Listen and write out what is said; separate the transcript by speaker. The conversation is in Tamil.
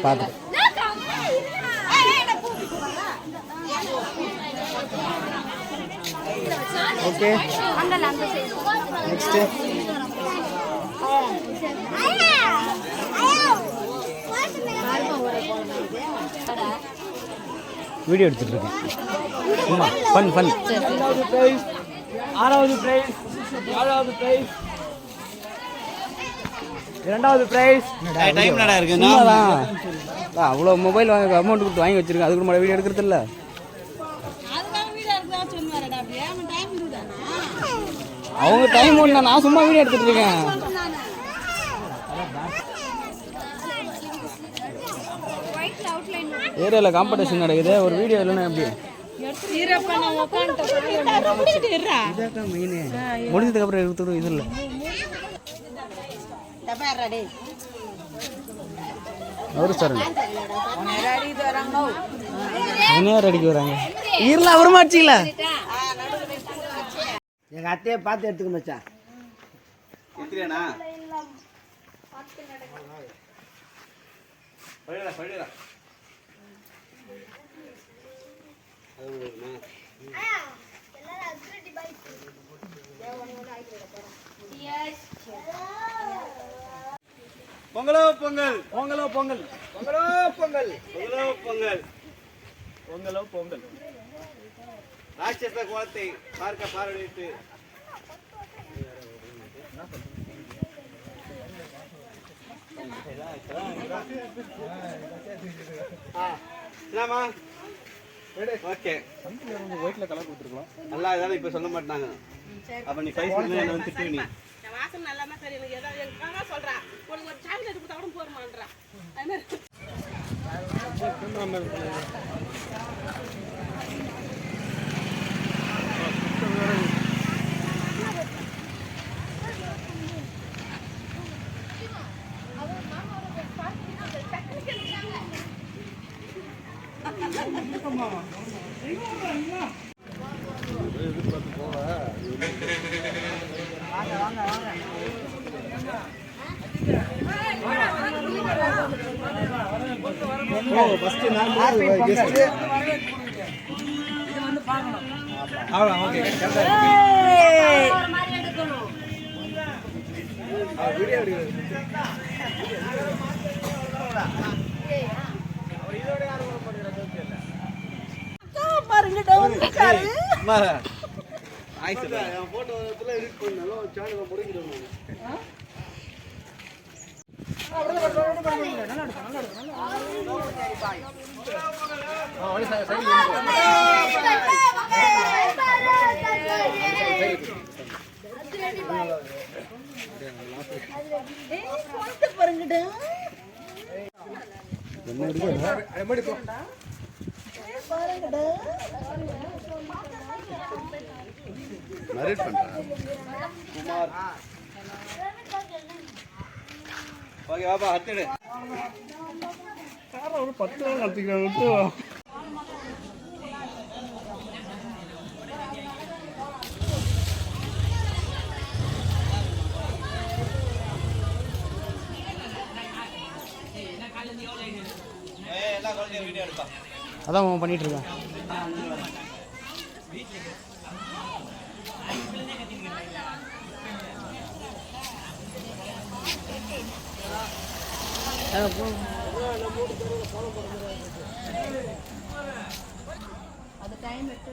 Speaker 1: பார்த்து ஓகே நெக்ஸ்ட் வீடியோ எடுத்துட்டு இருக்கேன் சும்மா ஃபன் ஃபன். ஆறாவது பிரைஸ், ஏழாவது பிரைஸ், இரண்டாவது பிரைஸ். டைம் நடா இருக்கு. அவ்வளோ மொபைல் வாங்க அமௌண்ட் கொடுத்து வாங்கி வச்சிருக்கேன். அது கூட வீடியோ எடுக்கிறது இல்லை. அவங்க டைம் ஒன்று, நான் சும்மா வீடியோ எடுத்துட்டு இருக்கேன். ஏரியாவில் காம்படிஷன் நடக்குது, ஒரு வீடியோ இல்லைன்னா எப்படி முடிஞ்சதுக்கு அப்புறம் எடுத்துடும். இது இல்லை அவரு சார் நேரம் அடிக்க வராங்க. ஈரலாம் வருமாச்சிங்களா? எங்க அத்தையை பார்த்து எடுத்துக்க மச்சான். பொங்கலோ பொங்கல், பொங்கலோ பொங்கல், பொங்கலோ பொங்கல், பொங்கலோ பொங்கல், பொங்கலோ பொங்கல். ராட்சச கோலத்தை பார்க்க பார்வையிட்டு ஒயிட்ல கலர் கொடுத்துருக்கலாம். நல்லா இதானே இப்ப சொல்ல மாட்டாங்க. அப்ப நீ பைசா வந்து திட்டு நீ வாசம் நல்லா சரி. எனக்கு ஏதாவது சொல்றா, உனக்கு ஒரு சாக்லேட் கொடுத்தா கூட போறமான்றா. ஓகே பாப்பா அத்தடு கார ஒரு 10 நாள் நடத்திக்கலாம் விட்டு அதான் பண்ணிட்டு இருக்கேன். அது டைம் எடுத்து